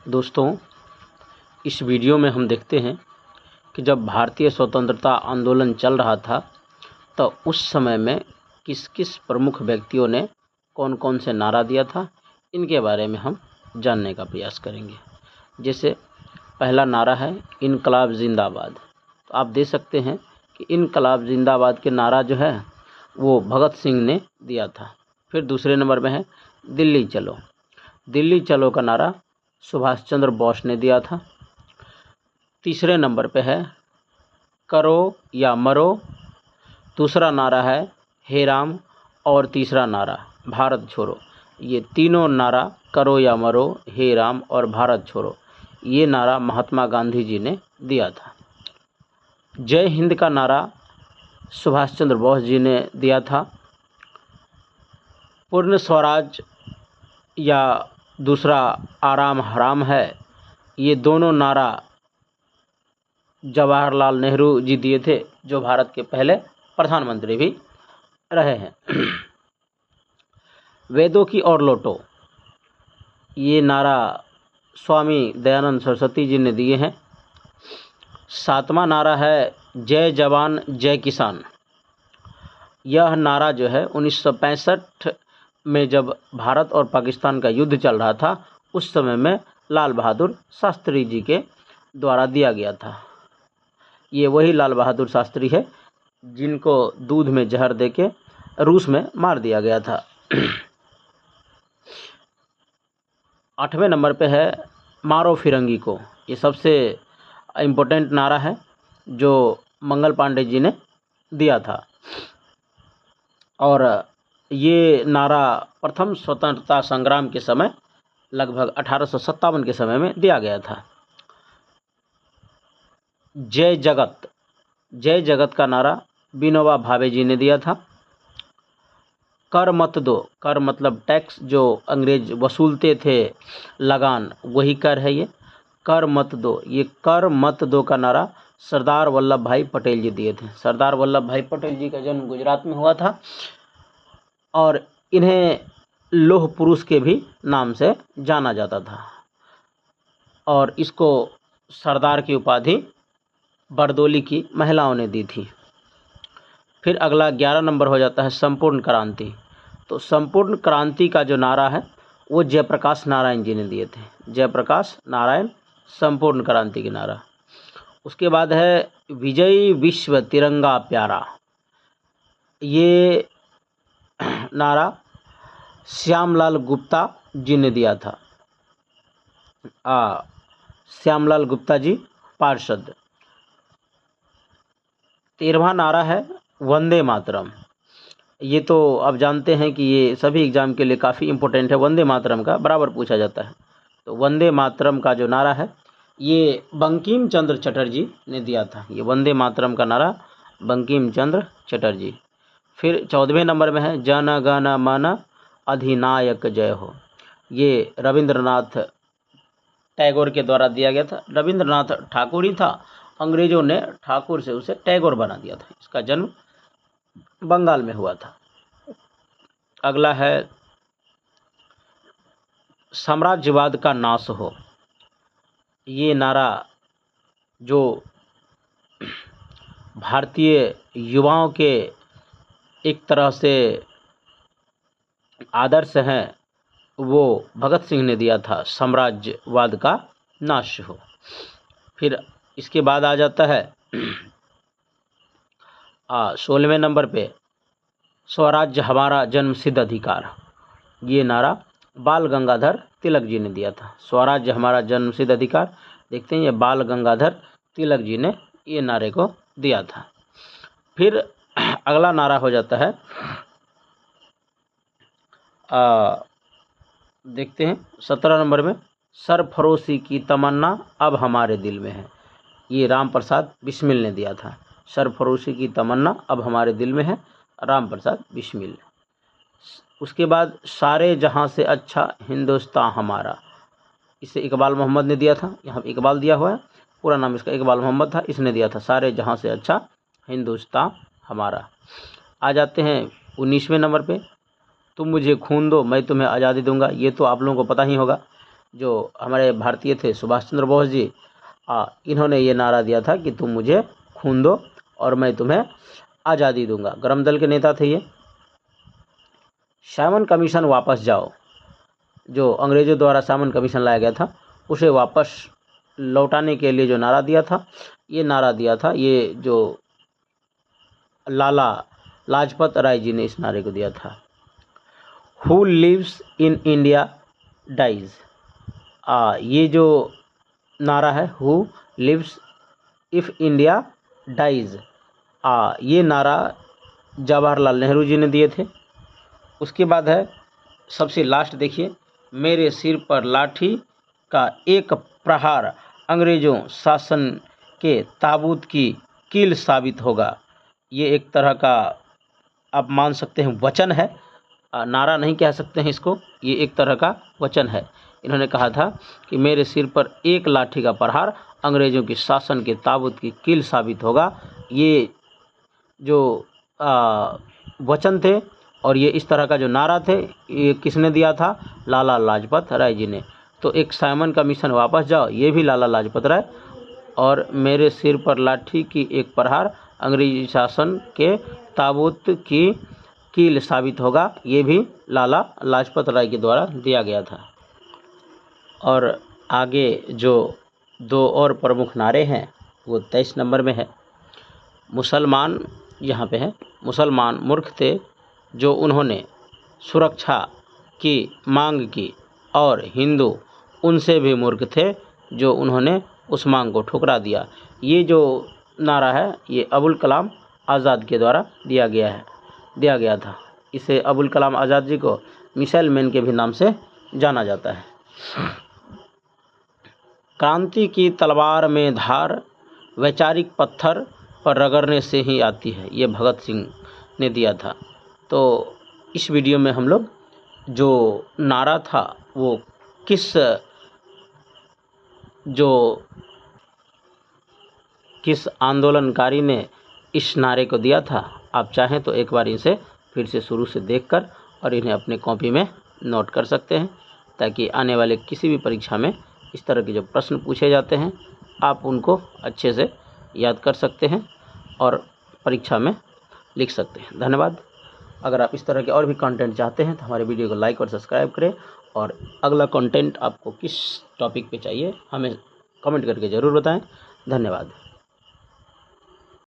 दोस्तों, इस वीडियो में हम देखते हैं कि जब भारतीय स्वतंत्रता आंदोलन चल रहा था तो उस समय में किस किस प्रमुख व्यक्तियों ने कौन कौन से नारा दिया था, इनके बारे में हम जानने का प्रयास करेंगे। जैसे पहला नारा है इनकलाब जिंदाबाद। तो आप देख सकते हैं कि इनकलाब जिंदाबाद के नारा जो है वो भगत सिंह ने दिया था। फिर दूसरे नंबर में है दिल्ली चलो। दिल्ली चलो का नारा सुभाष चंद्र बोस ने दिया था। तीसरे नंबर पे है करो या मरो। दूसरा नारा है हे राम और तीसरा नारा भारत छोड़ो। ये तीनों नारा करो या मरो, हे राम और भारत छोड़ो, ये नारा महात्मा गांधी जी ने दिया था। जय हिंद का नारा सुभाष चंद्र बोस जी ने दिया था। पूर्ण स्वराज या दूसरा आराम हराम है, ये दोनों नारा जवाहरलाल नेहरू जी दिए थे, जो भारत के पहले प्रधानमंत्री भी रहे हैं। वेदों की ओर लौटो, ये नारा स्वामी दयानंद सरस्वती जी ने दिए हैं। सातवां नारा है जय जवान जय किसान। यह नारा जो है 1965 में जब भारत और पाकिस्तान का युद्ध चल रहा था उस समय में लाल बहादुर शास्त्री जी के द्वारा दिया गया था। ये वही लाल बहादुर शास्त्री है जिनको दूध में जहर देके रूस में मार दिया गया था। 8वें नंबर पे है मारो फिरंगी को। ये सबसे इम्पोर्टेंट नारा है जो मंगल पांडे जी ने दिया था और ये नारा प्रथम स्वतंत्रता संग्राम के समय लगभग 1857 के समय में दिया गया था। जय जगत। जय जगत का नारा विनोबा भावे जी ने दिया था। कर मत दो। कर मतलब टैक्स, जो अंग्रेज वसूलते थे लगान, वही कर है ये। कर मत दो, ये कर मत दो का नारा सरदार वल्लभ भाई पटेल जी दिए थे। सरदार वल्लभ भाई पटेल जी का जन्म गुजरात में हुआ था और इन्हें लोह पुरुष के भी नाम से जाना जाता था और इसको सरदार की उपाधि बरदोली की महिलाओं ने दी थी। फिर अगला 11 नंबर हो जाता है संपूर्ण क्रांति। तो संपूर्ण क्रांति का जो नारा है वो जयप्रकाश नारायण जी ने दिए थे। जयप्रकाश नारायण संपूर्ण क्रांति की नारा। उसके बाद है विजयी विश्व तिरंगा प्यारा। ये नारा श्यामलाल गुप्ता जी ने दिया था। श्यामलाल गुप्ता जी पार्षद। 13वां नारा है वंदे मातरम। ये तो आप जानते हैं कि ये सभी एग्जाम के लिए काफ़ी इम्पोर्टेंट है। वंदे मातरम का बराबर पूछा जाता है। तो वंदे मातरम का जो नारा है ये बंकिम चंद्र चटर्जी ने दिया था। ये वंदे मातरम का नारा बंकिम चंद्र चटर्जी। फिर 14वें नंबर में है जन गण मन अधिनायक जय हो। ये रविंद्रनाथ टैगोर के द्वारा दिया गया था। रविंद्रनाथ ठाकुर ही था, अंग्रेजों ने ठाकुर से उसे टैगोर बना दिया था। इसका जन्म बंगाल में हुआ था। अगला है साम्राज्यवाद का नाश हो। ये नारा जो भारतीय युवाओं के एक तरह से आदर्श हैं, वो भगत सिंह ने दिया था, साम्राज्यवाद का नाश हो। फिर इसके बाद आ जाता है 16वें नंबर पे स्वराज्य हमारा जन्मसिद्ध अधिकार। ये नारा बाल गंगाधर तिलक जी ने दिया था। स्वराज्य हमारा जन्मसिद्ध अधिकार, देखते हैं ये बाल गंगाधर तिलक जी ने ये नारे को दिया था। फिर अगला नारा हो जाता है देखते हैं 17 नंबर में सरफरोशी की तमन्ना अब हमारे दिल में है। ये राम प्रसाद बिस्मिल ने दिया था। सरफरोशी की तमन्ना अब हमारे दिल में है, राम प्रसाद बिस्मिल। उसके बाद सारे जहां से अच्छा हिंदुस्तान हमारा, इसे इकबाल मोहम्मद ने दिया था। यहाँ इकबाल दिया हुआ है, पूरा नाम इसका इकबाल मोहम्मद था। इसने दिया था सारे जहां से अच्छा हिंदुस्तान हमारा। आ जाते हैं 19वें नंबर पे तुम मुझे खून दो मैं तुम्हें आज़ादी दूंगा। ये तो आप लोगों को पता ही होगा। जो हमारे भारतीय थे सुभाष चंद्र बोस जी, इन्होंने ये नारा दिया था कि तुम मुझे खून दो और मैं तुम्हें आज़ादी दूंगा। गरम दल के नेता थे ये। साइमन कमीशन वापस जाओ, जो अंग्रेज़ों द्वारा साइमन कमीशन लाया गया था उसे वापस लौटाने के लिए जो नारा दिया था, ये नारा दिया था, ये जो लाला लाजपत राय जी ने इस नारे को दिया था। Who lives in India dies, ये जो नारा है, who lives if India dies, ये नारा जवाहरलाल नेहरू जी ने दिए थे। उसके बाद है सबसे लास्ट, देखिए, मेरे सिर पर लाठी का एक प्रहार अंग्रेज़ों शासन के ताबूत की कील साबित होगा। ये एक तरह का आप मान सकते हैं वचन है, नारा नहीं कह सकते हैं इसको, ये एक तरह का वचन है। इन्होंने कहा था कि मेरे सिर पर एक लाठी का प्रहार अंग्रेज़ों के शासन के ताबूत की कील साबित होगा। ये जो वचन थे और ये इस तरह का जो नारा थे, ये किसने दिया था? लाला लाजपत राय जी ने। तो एक साइमन कमीशन वापस जाओ, ये भी लाला लाजपत राय, और मेरे सिर पर लाठी की एक प्रहार अंग्रेजी शासन के ताबूत की कील साबित होगा, ये भी लाला लाजपत राय के द्वारा दिया गया था। और आगे जो दो और प्रमुख नारे हैं वो 23 नंबर में है। मुसलमान, यहाँ पे है, मुसलमान मूर्ख थे जो उन्होंने सुरक्षा की मांग की, और हिंदू उनसे भी मूर्ख थे जो उन्होंने उस मांग को ठुकरा दिया। ये जो नारा है ये अबुल कलाम आज़ाद के द्वारा दिया गया था। इसे अबुल कलाम आज़ाद जी को मिसाइल मैन के भी नाम से जाना जाता है। क्रांति की तलवार में धार वैचारिक पत्थर पर रगड़ने से ही आती है, ये भगत सिंह ने दिया था। तो इस वीडियो में हम लोग जो नारा था वो किस आंदोलनकारी ने इस नारे को दिया था, आप चाहें तो एक बार इसे फिर से शुरू से देखकर और इन्हें अपने कॉपी में नोट कर सकते हैं, ताकि आने वाले किसी भी परीक्षा में इस तरह के जो प्रश्न पूछे जाते हैं आप उनको अच्छे से याद कर सकते हैं और परीक्षा में लिख सकते हैं। धन्यवाद। अगर आप इस तरह के और भी कंटेंट चाहते हैं तो हमारे वीडियो को लाइक और सब्सक्राइब करें, और अगला कंटेंट आपको किस टॉपिक पे चाहिए हमें कमेंट करके ज़रूर बताएं। धन्यवाद।